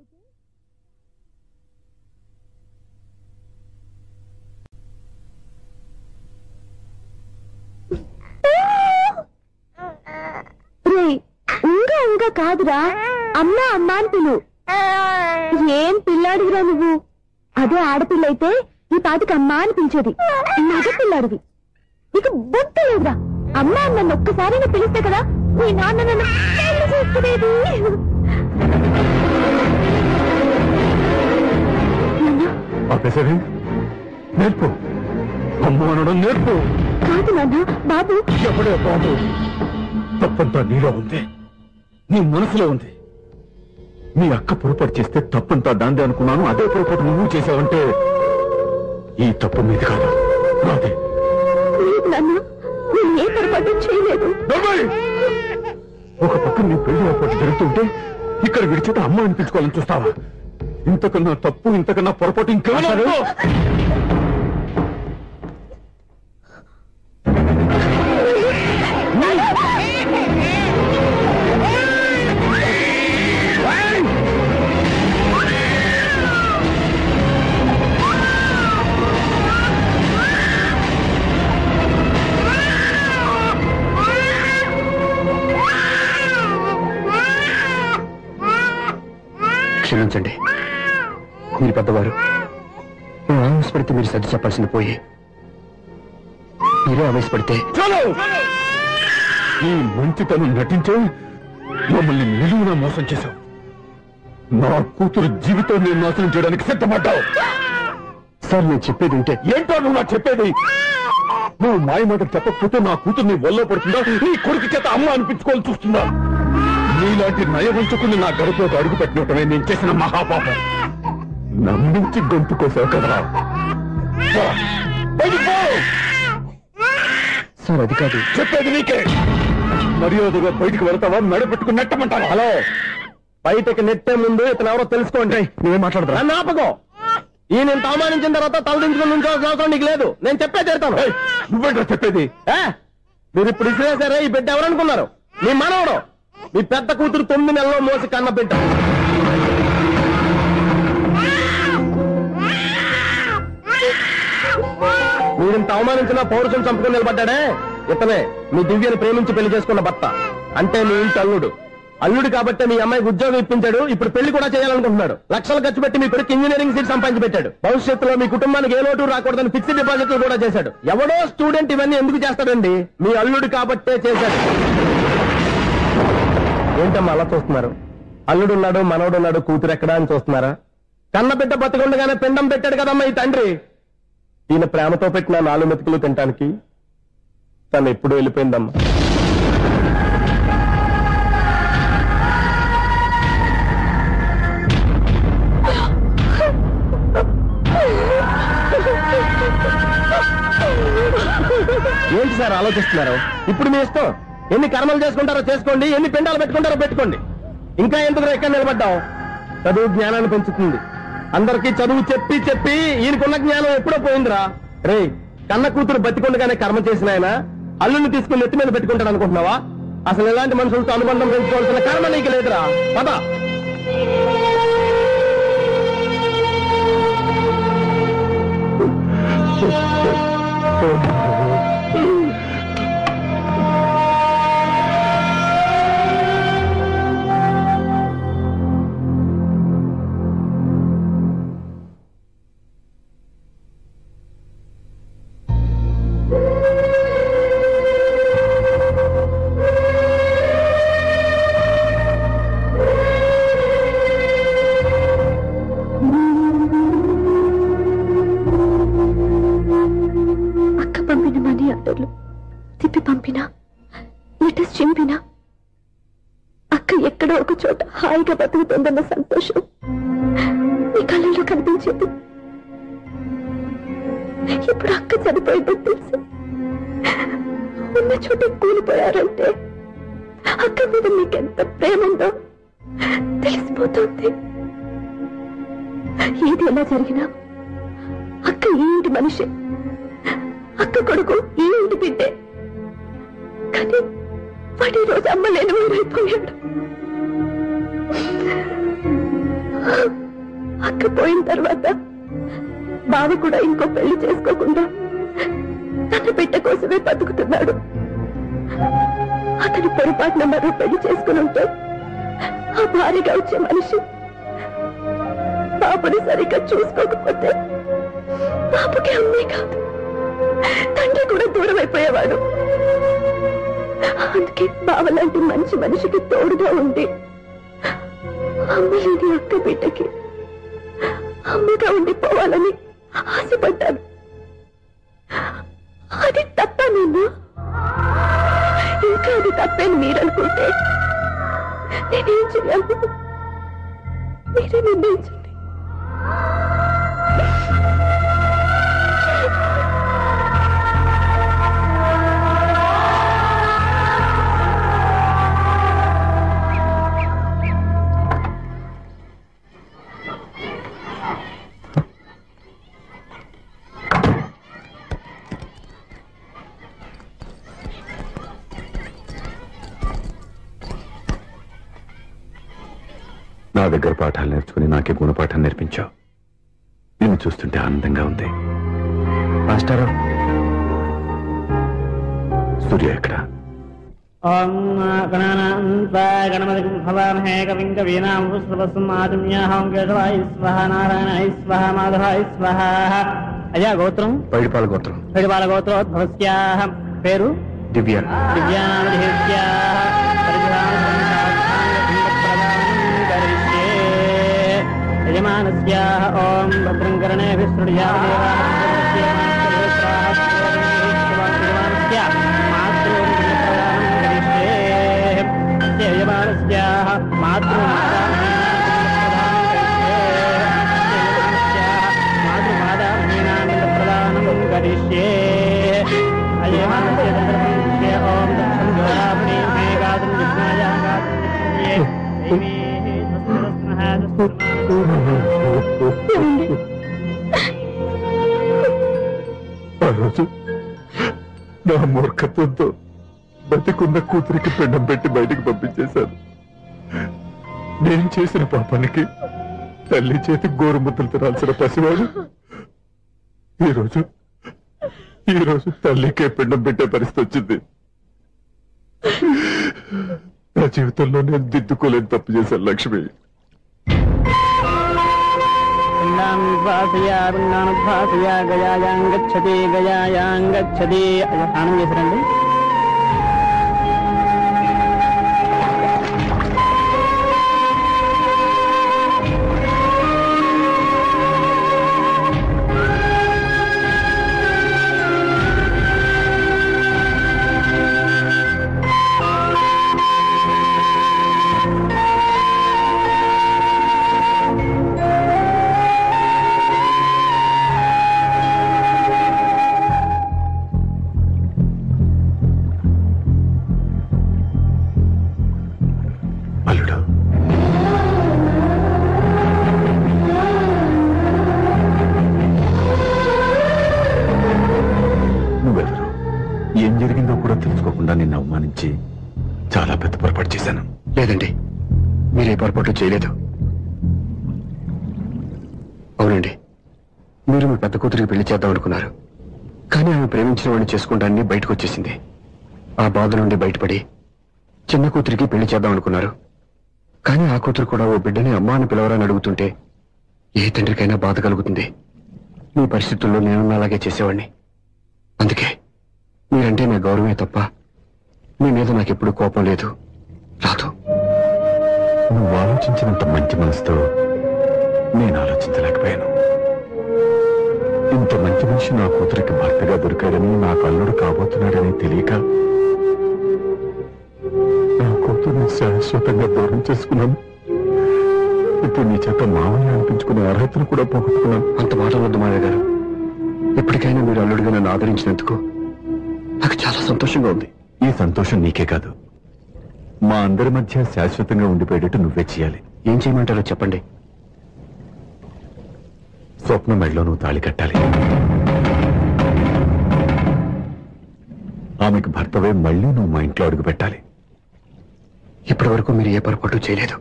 ఇంకా కాదురా, అమ్మ అమ్మ అని పిలు. ఏం పిల్లాడివిరా నువ్వు? అదే ఆడపిల్ల అయితే ఈ పాటికి అమ్మ అని పిలిచేది. మగ పిల్లాడివి. నీకు బుద్ధి లేదురా. అమ్మ నన్ను ఒక్కసారైనా పిలిస్తే కదా మీ నాన్న నన్ను చేసుకునేది. నేర్పు, అమ్మ అనడం నేర్పు. కాదు నాన్న, బాబు. ఎప్పుడే బాబు, తప్పంతా నీలో ఉంది, నీ మనసులో ఉంది. మీ అక్క పొరపాటు చేస్తే తప్పంతా దాందే అనుకున్నాను. అదే పొరపాటు నువ్వు చేసావంటే ఈ తప్పు మీది కాదు, నాదే. నాన్న, నేను ఏ పొరపాటు చేయలేదు. ఒక పక్క నీ పెళ్లి ఏర్పాటు జరుగుతుంటే ఇక్కడ విడిచేత అమ్మ అనిపించుకోవాలని చూస్తావా? ఇంతకన్నా తప్పు, ఇంతకన్నా పొరపాటు ఇంకేమన్నా? క్షమించండి. మీరు పెద్దవారు. నేను ఆవేశపడితే మీరు సర్ది చెప్పాల్సింది పోయి మీరే ఆవేశపడితే ఈ మంచితనం నటించే మమ్మల్ని నిలువున మోసం చేశావు. నా కూతురు జీవితాన్ని నాశనం చేయడానికి సిద్ధపడ్డావు. సార్ నేను చెప్పేది ఉంటే ఏంటో నువ్వు నాకు చెప్పేది? నువ్వు మాయమాట చెప్పకపోతే నా కూతుర్ని వల్ల పడుతుందా, నీ కొడుకు చేత అమ్మ అనిపించుకోవాలి చూస్తుందా? నీలాంటి నయవంచుకుని నా గడపలోకి అడుగు పెట్టినట్టమే నేను చేసిన మహాపాపం. నమ్మించి గొంతు కోసావు కదా. సార్ అది కాదు చెప్పేది నీకే. మర్యాదగా బయటికి వెళ్తావా, మెడపెట్టుకుని నెట్టమంటావా? హలో, బయటకి నెట్టే ముందు ఇతను ఎవరో తెలుసుకోండి. నువ్వేం మాట్లాడతా? నన్ను ఆపకో. ఈయన అవమానించిన తర్వాత తలదించుకుని ఉంచాల్సిన అవసరం నీకు లేదు. నేను చెప్పే తీరుతాను. నువ్వేంటో చెప్పేది? మీరు ఇప్పుడు ఇసిరేసారే, ఈ బిడ్డ ఎవరనుకున్నారు? మీ మనవడు, మీ పెద్ద కూతురు 9 నెలల్లో మోసి కన్న బిడ్డ. మీరింత అవమానించిన పౌరుషం చంపుకుని నిలబడ్డాడే ఇతనే మీ దివ్యని ప్రేమించి పెళ్లి చేసుకున్న భర్త. అంటే మీ ఇంటి అల్లుడు. అల్లుడు కాబట్టి మీ అమ్మాయికి ఉద్యోగం ఇప్పించాడు. ఇప్పుడు పెళ్లి కూడా చేయాలనుకుంటున్నాడు. లక్షలు ఖర్చు పెట్టి మీ కొడుకు ఇంజనీరింగ్ సీట్ సంపాదించి పెట్టాడు. భవిష్యత్తులో మీ కుటుంబానికి ఏ లోటు రాకూడదని ఫిక్స్డ్ డిపాజిట్లు కూడా చేశాడు. ఎవడో స్టూడెంట్ ఇవన్నీ ఎందుకు చేస్తాడండి? మీ అల్లుడు కాబట్టే చేశాడు. ఏంటమ్మా అలా చూస్తున్నారు? అల్లుడున్నాడు, మనవడున్నాడు, కూతురు ఎక్కడా అని చూస్తున్నారా? కన్నబిడ్డ బతికుండగానే పిండం పెట్టాడు కదమ్మా ఈ తండ్రి. ఈయన ప్రేమతో పెట్టిన 4 మెతుకులు తినటానికి తను ఎప్పుడు వెళ్ళిపోయిందమ్మా. ఏంటి సార్ ఆలోచిస్తున్నారు? ఇప్పుడు మీ ఇష్టం. ఎన్ని కర్మలు చేసుకుంటారో చేసుకోండి, ఎన్ని పిండాలు పెట్టుకుంటారో పెట్టుకోండి. ఇంకా ఎందుకు ఎక్కడ నిలబడ్డావు? చదువు జ్ఞానాన్ని పెంచుతుంది. అందరికీ చదువు చెప్పి చెప్పి ఈయనకున్న జ్ఞానం ఎప్పుడో పోయిందిరా. రే, కన్న కూతురు బతికుండగానే కర్మ చేసిన ఆయన అల్లుని తీసుకుని నెత్తి మీద పెట్టుకుంటాడు అనుకుంటున్నావా? అసలు ఇలాంటి మనుషులతో అనుబంధం పెంచుకోవాల్సిన కర్మ నీకు లేదురా. పద. తిప్పి పంపినా, లెటర్స్ చింపినా అక్క ఎక్కడో ఒక చోట హాయిగా బతుకుతుందన్న సంతోషం మీ కళ్ళలో కనిపించేది. ఇప్పుడు అక్క చనిపోయిందని తెలిసి ఉన్న చోట కూలిపోయారంటే అక్క మీద మీకెంత ప్రేమ ఉందో తెలిసిపోతుంది. ఏది ఎలా జరిగినా అక్క ఈ ఇంటి మనిషి, అక్క కొడుకు ఈ ఇంటి బిడ్డే. కానీ వాడి రోజు అమ్మ లేని ఊరైపోయాడు. అక్క పోయిన తర్వాత బావ కూడా ఇంకో పెళ్లి చేసుకోకుండా తన బిడ్డ కోసమే బతుకుతున్నాడు. అతని పొరపాటున మరో పెళ్లి చేసుకుని ఉంటే ఆ భారీగా వచ్చే మనిషి బాబుని సరిగ్గా చూసుకోకపోతే బాబుకి అమ్మే కాదు తండ్రి కూడా దూరం అయిపోయేవాడు. అందుకే బావలాంటి మంచి మనిషికి తోడుగా ఉండి అమ్మలేని అక్క బిడ్డకి అమ్మగా ఉండిపోవాలని ఆశపడ్డాను. అది తప్ప నేను ఇంకా అది తప్పని మీరనుకుంటే నేనేం చేయాలి? మీరే నిర్ణయించండి. నా దగ్గర పాఠాలు నేర్చుకుని నాకే గుణపాఠం నేర్పించావు. నిన్ను చూస్తుంటే ఆనందంగా ఉంది. మాస్టారు, సూర్య ఎక్కడ? ఓం గణపతి భవామహే కవిం కవీనాం పుష్పవస్మాతుమ్యాహం కేశవాయ స్వహ నారాయణాయ స్వహ మాధవాయ స్వహ. అయ్యా గోత్రం పైడిపాల గోత్రం. పైడిపాల గోత్రోద్భవస్యాః. పేరు దివ్య. యజమానస్యాః ఓం భద్రం కర్ణేభిః ఆ రోజు నా మూర్ఖత్వంతో బతికున్న కూతురికి పిండం పెట్టి బయటికి పంపించేశాను. నేను చేసిన పాపానికి తల్లి చేతి గోరుముద్దలు తినాల్సిన పసివాడు ఈ రోజు తల్లికే పిండం పెట్టే పరిస్థితి వచ్చింది. నా జీవితంలో నేను దిద్దుకోలేని తప్పు చేశాను లక్ష్మి. స్నానం చేశారండి. ఏం జరిగిందో కూడా తెలుసుకోకుండా నిన్ను అవమానించి చాలా పెద్ద పొరపాటు చేశాను. లేదండి, మీరే పొరపాటు చేయలేదు. అవునండి, మీరు మీ పెద్ద కూతురికి పెళ్లి చేద్దాం అనుకున్నారు. కానీ ఆమె ప్రేమించిన వాడిని చేసుకుంటానని బయటకు వచ్చేసింది. ఆ బాధ నుండి బయటపడి చిన్న కూతురికి పెళ్లి చేద్దాం అనుకున్నారు. కానీ ఆ కూతురు కూడా ఓ బిడ్డని అమ్మ అని పిలవరని అడుగుతుంటే ఏ తండ్రికైనా బాధ కలుగుతుంది. మీ పరిస్థితుల్లో నేను అలాగే చేసేవాడిని. అందుకే మీరంటే నా గౌరవమే తప్ప మీ మీద నాకెప్పుడు కోపం లేదు, రాదు. నువ్వు ఆలోచించినంత మంచి మనసుతో నేను ఆలోచించలేకపోయాను. ఇంత మంచి మనిషి నా కూతురికి భర్తగా దొరికాడని, నాకు అల్లుడు కాబోతున్నాడని తెలియక నా కూతుర్ని శాశ్వతంగా దూరం చేసుకున్నాను. ఇప్పుడు నీ చేత మామూలు అనిపించుకునే అర్హతను కూడా పోగొట్టుకున్నాను. అంత మాటలు వద్దు మావయ్య గారు. ఎప్పటికైనా మీరు అల్లుడిగా నన్ను ఆదరించినందుకు నాకు చాలా సంతోషంగా ఉంది. ఈ సంతోషం నీకే కాదు, మా అందరి మధ్య శాశ్వతంగా ఉండిపోయేటట్టు నువ్వే చేయాలి. ఏం చేయమంటారో చెప్పండి. స్వప్న మెడలో నువ్వు తాళి కట్టాలి. ఆమెకు భర్తవే మళ్ళీ నువ్వు మా ఇంట్లో అడుగు పెట్టాలి. ఇప్పటి వరకు మీరు ఏ పొరపాటు చేయలేదు.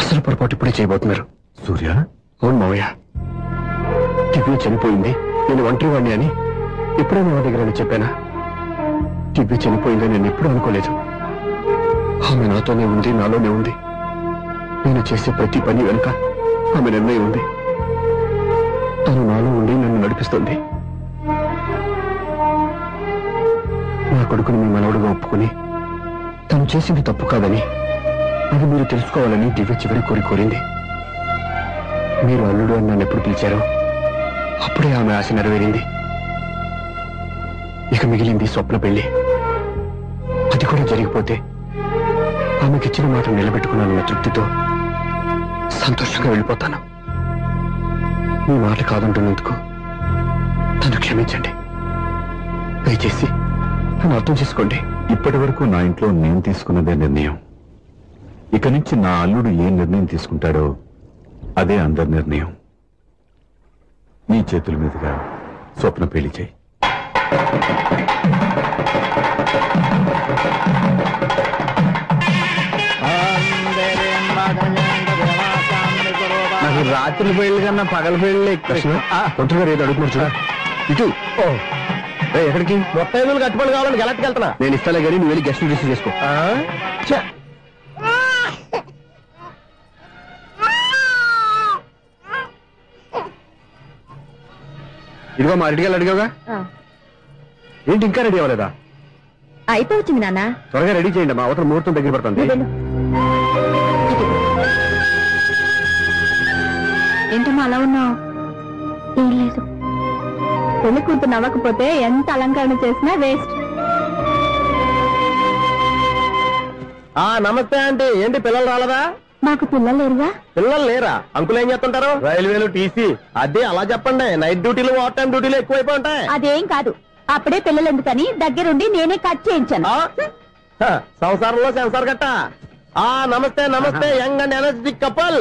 అసలు పొరపాటు ఇప్పుడే చేయబోతున్నారు. సూర్య, అవును మావయ్య, దివ్య చనిపోయింది, నేను ఒంటరి వాణ్ణి అని ఎప్పుడైనా మా దగ్గర చెప్పానా? దివ్య చనిపోయిందని నేను ఎప్పుడూ అనుకోలేదు. ఆమె నాతోనే ఉంది, నాలోనే ఉంది. నేను చేసే ప్రతి పని వెనుక ఆమె నిర్ణయం ఉంది. తను నాలో ఉండి నన్ను నడిపిస్తుంది. నా కొడుకుని మీ మనవడుగా ఒప్పుకుని తను చేసింది తప్పు కాదని, అది మీరు తెలుసుకోవాలని దివ్య చివరి కోరింది. మీరు అల్లుడు అని నన్ను ఎప్పుడు పిలిచారో అప్పుడే ఆమె ఆశ నెరవేరింది. ఇక మిగిలింది స్వప్న పెళ్లి. అది కూడా జరిగిపోతే ఆమెకిచ్చిన మాట నిలబెట్టుకున్నానన్న తృప్తితో సంతోషంగా వెళ్ళిపోతాను. మీ మాట కాదంటున్నందుకు నన్ను క్షమించండి. దయచేసి నన్ను అర్థం చేసుకోండి. ఇప్పటి వరకు నా ఇంట్లో నేను తీసుకున్నదే నిర్ణయం. ఇక నుంచి నా అల్లుడు ఏ నిర్ణయం తీసుకుంటాడో అదే అందరి నిర్ణయం. నీ చేతుల మీదుగా స్వప్న పెళ్లి చేయి. నాకు రాత్రి పెళ్లి కన్నా పగల పెళ్లి ఒంటరిగా ఏదో అడుగుతున్నారు చూడ. ఇటు ఎక్కడికి? మొత్తం 5 కట్టుబడి కావాలని గెలట్కి వెళ్తున్నా. నేను ఇస్తాలే కానీ నువ్వు వెళ్ళి గెస్ట్ రిసీవ్ చేసుకో. ఇదిగో మా అడిగాలి అడిగావుగా, ఏంటి ఇంకా రెడీ అవ్వలేదా? అయిపోవచ్చింది నాన్న, త్వరగా రెడీ చేయండి, మా అవతల ముహూర్తం దగ్గర పడుతుంది. ఏంటమ్మా అలా ఉన్నావు? ఏం లేదు, పెళ్లి కూతురు నవ్వకపోతే ఎంత అలంకరణ చేసినా వేస్ట్. నమస్తే ఆంటీ. ఏంటి పిల్లలు రాలేదా? మాకు పిల్లలు లేరుగా. పిల్లలు లేరా? అంకులు ఏం చేస్తుంటారు? రైల్వేలు, టీసీ. అదే అలా చెప్పండి. నైట్ డ్యూటీలు, ఓవర్ టైం డ్యూటీలు ఎక్కువైపోయి ఉంటాయి. అదేం కాదు, అప్పుడే పిల్లలు ఎందుకని దగ్గరుండి నేనే కట్ చేయించాను. సంసారంలో సెన్సార్ గట్ట. నమస్తే నమస్తే, young and energetic couple.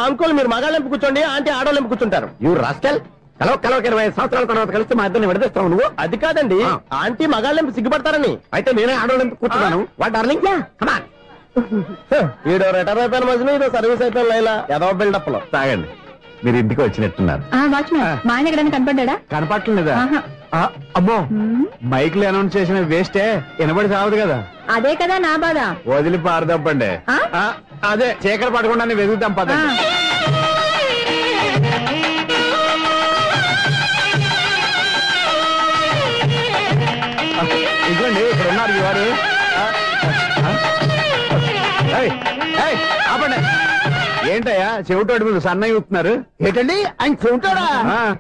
Uncle మీరు మగాళ్ళెంపు కూర్చోండి, ఆంటీ ఆడోళ్ళెంపు కూర్చుంటారు. యూ రాస్కెల్, కలవ 20 సంవత్సరాల తర్వాత కలిసి మా ఇద్దరిని విడదీస్తావు నువ్వు. అది కాదండి, ఆంటీ మగాళ్ళెంపు సిగ్గుపడతారని. అయితే నేనే ఆడోళ్ళెంపు కూర్చున్నాను. What darling, come on. ఈడో రిటైర్ అయిపోయిన మధ్యన ఇదో సర్వీస్ అయిపోయిన లైలా ఏదో బిల్డప్ లో. తాగండి, మీరు ఇంటికి వచ్చినట్టున్నారు. వాచ్మెన్ మా ఆయన ఎక్కడైనా కనపడ్డా? కనపట్లేదా? అమ్మో, మైక్ లో అనౌన్స్ చేసిన వేస్టే, వినబడి సావదు కదా. అదే కదా నా బాధ. వదిలి పారదప్పండి. అదే చీకటి పడకుండా వెతుకుతాం పదండి. ఇదిగోండి ఇక్కడ ఉన్నారు ఈ వారు. ఆపండి. ఏంటయ్యా చెవిటోడి మీద సన్నయ్య ఊపుతున్నారు? ఏంటండి ఆయన చెబుతాడా?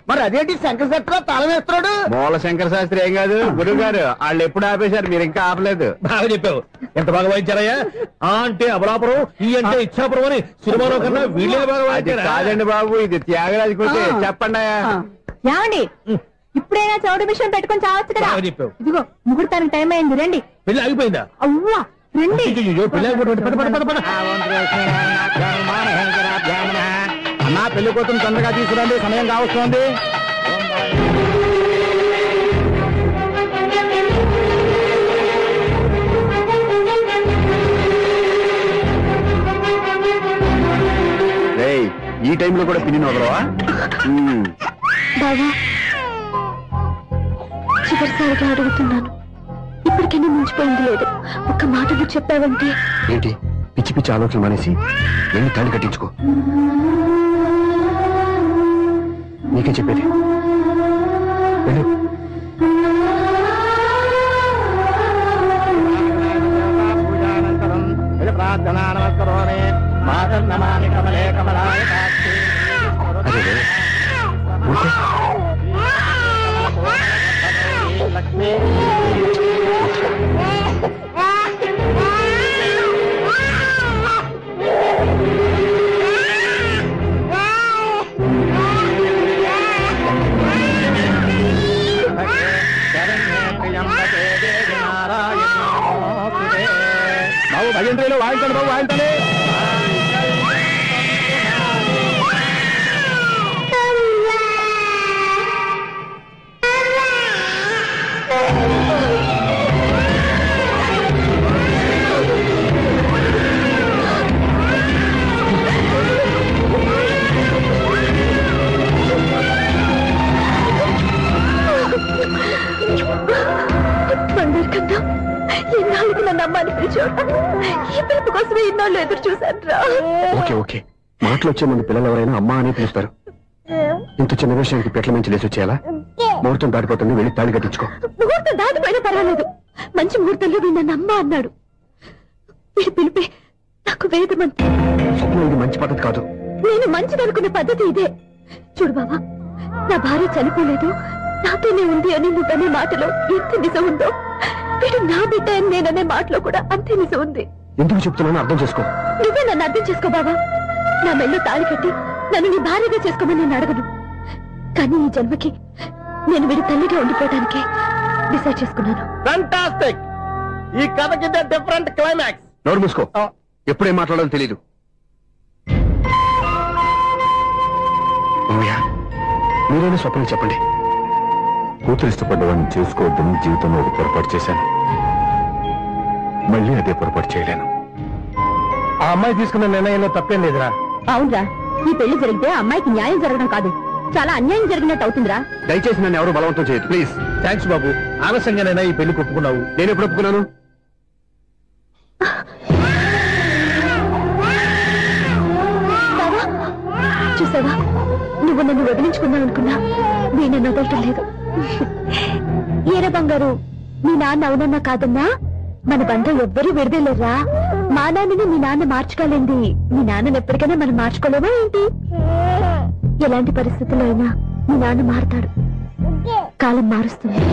మరి అదేంటి శంకర శాస్త్రి తాళం వేస్తున్నాడు? మూల శంకర శాస్త్రి ఏం కాదు, గురువు గారు వాళ్ళు ఎప్పుడు ఆపేశారు, మీరు ఇంకా ఆపలేదు. బాగా చెప్పావు. ఎంత బాగా వాయించారయ్యా. అంటే అబలాపురం, ఈ అంటే ఇచ్చాపురం అని సినిమాలో కన్నా వీళ్ళే బాగా వాయించారు. కాదండి బాబు, ఇది త్యాగరాజు కృతి. చెప్పండి అయ్యా. ఏమండి, ఇప్పుడైనా చౌడు మిషన్ పెట్టుకొని చావచ్చు కదా. చెప్పావు. ఇదిగో ముహూర్తానికి టైం అయింది, రండి. పెళ్లి ఆగిపోయిందా? అవ్వా రండి. అన్నా పెళ్లి కోసం తొందరగా తీసుకురండి, సమయం కావస్తుంది. ఈ టైంలో కూడా పిన్ని వదలవా? బావా, చివరిసారిగా అడుగుతున్నాను, ఇప్పటికైనా మించిపోయింది లేదు. ఒక్క మాట నువ్వు చెప్పావంటే. ఏంటి పిచ్చి పిచ్చి ఆలోచన మానేసి వెళ్ళి తాళి కట్టించుకో. నీకే చెప్పేది, వెళ్ళు. బాబు భజంత్రీలో వాయించండి, బాబు వాయించండి. ఇన్నాళ్ళకి నన్ను అమ్మాని పిలిచాడు. ఈ పిలుపు కోసమే ఇన్నాళ్ళు ఎదురు చూశాను రా. ఓకే ఓకే, మాటలు వచ్చే ముందు పిల్లలు ఎవరైనా అమ్మ అని పిలుస్తారు. ఇంత చిన్న విషయానికి పెట్ల మంచి లేసి వచ్చేయాలా? ముహూర్తం దాటిపోతుంది, వెళ్ళి తాళి కట్టించుకో. ముహూర్తం దాటిపోయినా పర్వాలేదు, మంచి ముహూర్తంలో వీడు నన్ను అమ్మ అన్నాడు. వీడి పిలిపే నాకు వేదమంతి. స్వప్నం, ఇది మంచి పద్ధతి కాదు. నేను మంచిదనుకునే పద్ధతి ఇదే. చూడు బాబా, నా భార్య చనిపోలేదు, నాతోనే ఉంది అని నువ్వనే మాటలో ఎంత నిజం ఉందో, వీడు నా బిడ్డ అని నేననే మాటలో కూడా అంతే నిజం ఉంది. ఎందుకు చెప్తున్నానో అర్థం చేసుకో. నువ్వే నన్ను అర్థం చేసుకో బాబా. నా మెల్లో తాళి కట్టి నన్ను నీ భార్యగా చేసుకోమని నేను అడగను. కానీ ఈ జన్మకి నేను వీడి తల్లిగా ఉండిపోవడానికి డిసైడ్ చేసుకున్నాను. ఫెంటాస్టిక్. ఈ కథకి డిఫరెంట్ క్లైమాక్స్. నోరు మూసుకో, ఎప్పుడేం మాట్లాడాలో తెలీదు. మీరైనా స్వప్నం చెప్పండి. కూతురు ఇష్టపడ్డవాడిని చేసుకోవద్దని జీవితంలో ఒక పొరపాటు చేశాను. మళ్ళీ అదే పొరపాటు చేయలేను. ఆ అమ్మాయి తీసుకున్న నిర్ణయంలో తప్పేం లేదురా. అవునరా, ఈ పెళ్లి జరిగితే అమ్మాయికి న్యాయం జరగడం కాదు, చాలా అన్యాయం జరిగినట్టు అవుతుందిరా. దయచేసి నన్ను ఎవరు బలవంతం చేయదు ప్లీజ్. థ్యాంక్స్ బాబు, ఆలస్యంగానైనా ఈ పెళ్లి ఒప్పుకున్నావు. నేను ఎప్పుడు ఒప్పుకున్నాను? చూసావా, నువ్వు నన్ను వదిలించుకున్నావు అనుకున్నా, నేను వదలటం లేదు. ఏరా బంగారు, మీ నాన్న అవునన్నా కాదన్నా మన బంధం ఎవ్వరూ విడదలేరా. మా నాన్నని మీ నాన్న మార్చుకోలేంది, మీ నాన్నని ఎప్పటికైనా మనం మార్చుకోలేమా ఏంటి? ఎలాంటి పరిస్థితుల్లో అయినా మీ నాన్న మారుతాడు, కాలం మారుస్తుంది.